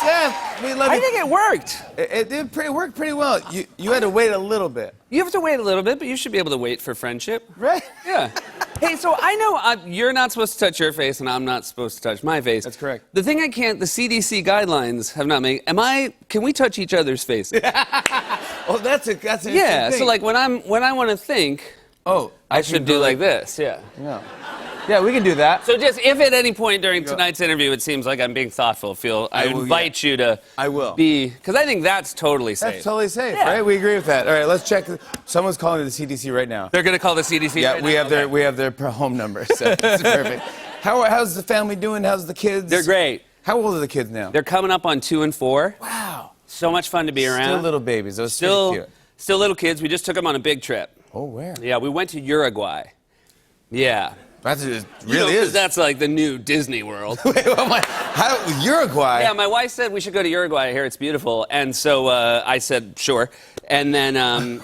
Seth, I think it worked. It did work pretty well. You had to wait a little bit. You have to wait a little bit, but you should be able to wait for friendship. Right? Yeah. Hey, so I know you're not supposed to touch your face, and I'm not supposed to touch my face. That's correct. The thing the CDC guidelines have not made. Can we touch each other's faces? Well, that's an interesting Yeah. thing. So like when I want to think, I should do like this. Yeah. Yeah, we can do that. So just if at any point during tonight's interview it seems like I'm being thoughtful, I invite you to be, because I think that's totally safe. That's totally safe, Yeah. right? We agree with that. All right, let's check. Someone's calling the CDC right now. They're going to call the CDC Yeah, right we now? have we have their home number, so it's perfect. How's the family doing? How's the kids? They're great. How old are the kids now? They're coming up on 2 and 4. Wow. So much fun to be around. Still little babies. Those still cute. Still little kids. We just took them on a big trip. Oh, where? Yeah, we went to Uruguay. Yeah. That's it. You Really know, is. That's like the new Disney World. Wait, Uruguay? Yeah, my wife said we should go to Uruguay. I hear it's beautiful, and so I said sure. And then and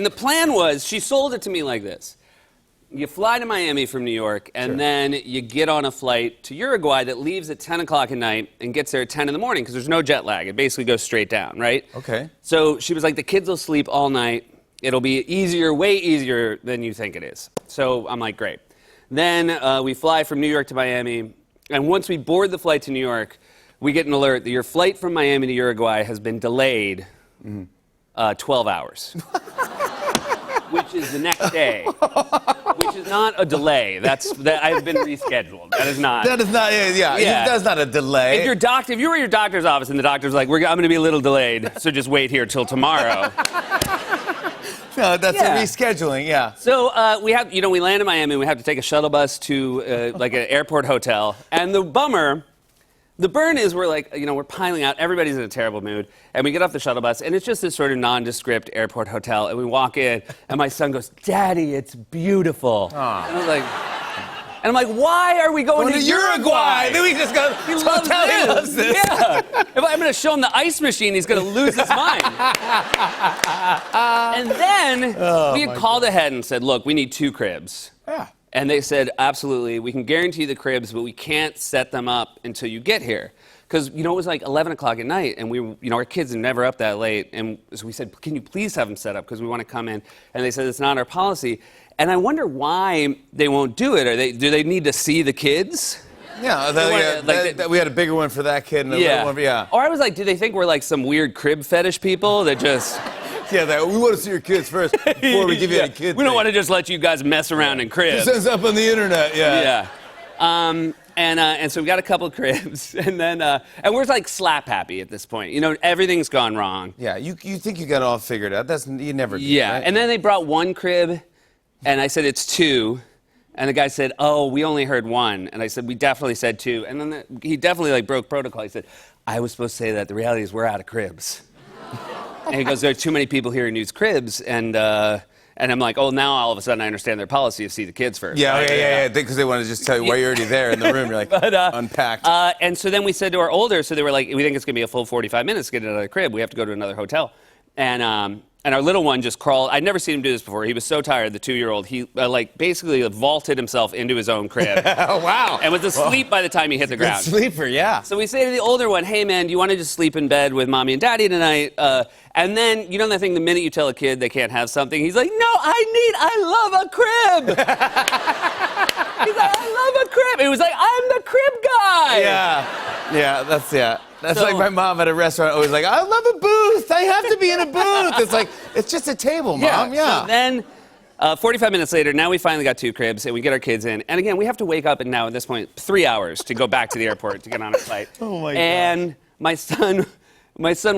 the plan was, she sold it to me like this: you fly to Miami from New York, and then you get on a flight to Uruguay that leaves at 10 o'clock at night and gets there at 10 in the morning because there's no jet lag. It basically goes straight down, right? Okay. So she was like, the kids will sleep all night. It'll be easier, way easier than you think it is. So I'm like, great. Then we fly from New York to Miami, and once we board the flight to New York, we get an alert that your flight from Miami to Uruguay has been delayed 12 hours, which is the next day, which is not a delay. That I've been rescheduled. That is not. That is not. Yeah. That's not a delay. If you were at your doctor's office and the doctor's like, I'm going to be a little delayed, so just wait here till tomorrow. No, that's a rescheduling, yeah. So we land in Miami. We have to take a shuttle bus to like an airport hotel. And the burn is we're piling out. Everybody's in a terrible mood. And we get off the shuttle bus, and it's just this sort of nondescript airport hotel. And we walk in, and my son goes, "Daddy, it's beautiful." Aww. And I'm like, why are we going to Uruguay? Then we just go, He loves this. Yeah. If I'm going to show him the ice machine, he's going to lose his mind. And then we had called ahead and said, look, we need 2 cribs. Yeah. And they said, absolutely, we can guarantee the cribs, but we can't set them up until you get here. Because, it was like 11 o'clock at night, and our kids are never up that late. And so we said, can you please have them set up, because we want to come in. And they said, it's not our policy. And I wonder why they won't do it. Do they need to see the kids? Yeah, we had a bigger one for that kid and a little one for, Or I was like, do they think we're like some weird crib fetish people that just... we want to see your kids first before we give you any kids. We don't want to just let you guys mess around in cribs. It says up on the internet, Yeah. And so we got a couple of cribs, and then and we're like slap happy at this point. Everything's gone wrong. Yeah, you think you got it all figured out. You never do, Yeah, right? and then they brought 1 crib, and I said, it's 2. And the guy said, oh, we only heard 1. And I said, we definitely said 2. And then he definitely broke protocol. He said, I was supposed to say that. The reality is we're out of cribs. And he goes, there are too many people here who use cribs. And I'm like, oh, now all of a sudden I understand their policy of see the kids first. Yeah, because they want to just tell you why you're already there in the room. You're like, unpacked. And so then we said to our older, so they were like, we think it's going to be a full 45 minutes to get another crib. We have to go to another hotel. And our little one just crawled. I'd never seen him do this before. He was so tired, the 2-year-old. He basically vaulted himself into his own crib. Oh, wow. And was asleep by the time he hit the ground. Good sleeper, yeah. So we say to the older one, hey, man, do you want to just sleep in bed with mommy and daddy tonight? And then, that thing, the minute you tell a kid they can't have something, he's like, no, I love a crib. He's like, I love a crib. It was like, I'm the crib guy. Yeah, that's like my mom at a restaurant always like, I love a booth. I have to be in a booth. It's like, it's just a table, Mom. Yeah. So then, 45 minutes later, now we finally got 2 cribs, and we get our kids in. And again, we have to wake up at this point, 3 hours to go back to the airport to get on a flight. Oh, my God. And my son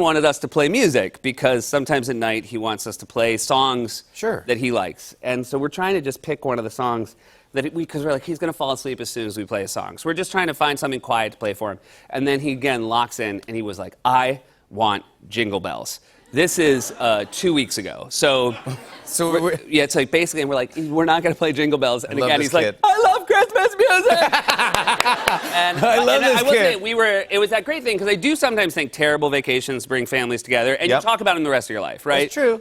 wanted us to play music because sometimes at night he wants us to play songs that he likes. And so we're trying to just pick one of the songs because we're like, he's going to fall asleep as soon as we play a song. So we're just trying to find something quiet to play for him. And then he again locks in, and he was like, I want Jingle Bells. This is 2 weeks ago. So it's like basically, and we're like, we're not going to play Jingle Bells. And again, he's like, I love Christmas music. And I love this I will kid. say, it was that great thing, because I do sometimes think terrible vacations bring families together, and Yep. you talk about them the rest of your life, right? That's true.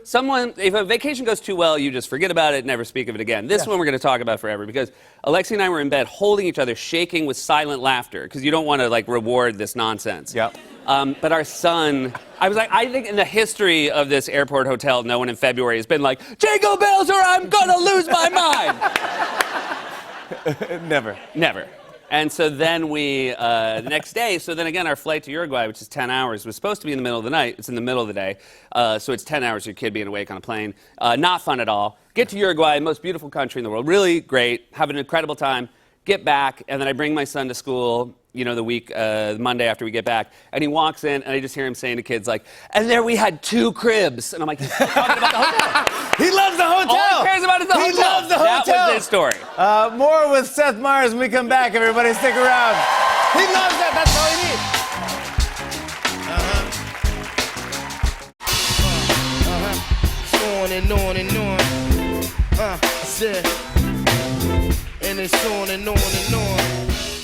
If a vacation goes too well, you just forget about it, never speak of it again. This one we're going to talk about forever, because Alexi and I were in bed holding each other, shaking with silent laughter, because you don't want to, like, reward this nonsense. Yep. But our son, I was like, I think in the history of this airport hotel, no one in February has been like, Jingle bells or I'm gonna lose my mind. Never. Never. And so then the next day, so then again, our flight to Uruguay, which is 10 hours, was supposed to be in the middle of the night. It's in the middle of the day. So it's 10 hours of your kid being awake on a plane. Not fun at all. Get to Uruguay, most beautiful country in the world. Really great. Have an incredible time. Get back, and then I bring my son to school, the Monday after we get back, and he walks in, and I just hear him saying to kids, like, and there we had 2 cribs. And I'm like, he's talking about the hotel. He loves the hotel. All he cares about is the hotel. He loves the hotel. That was his story. More with Seth Meyers when we come back. Everybody stick around. He loves that. That's all he needs. On and on and on. I said, and it's on and on and on.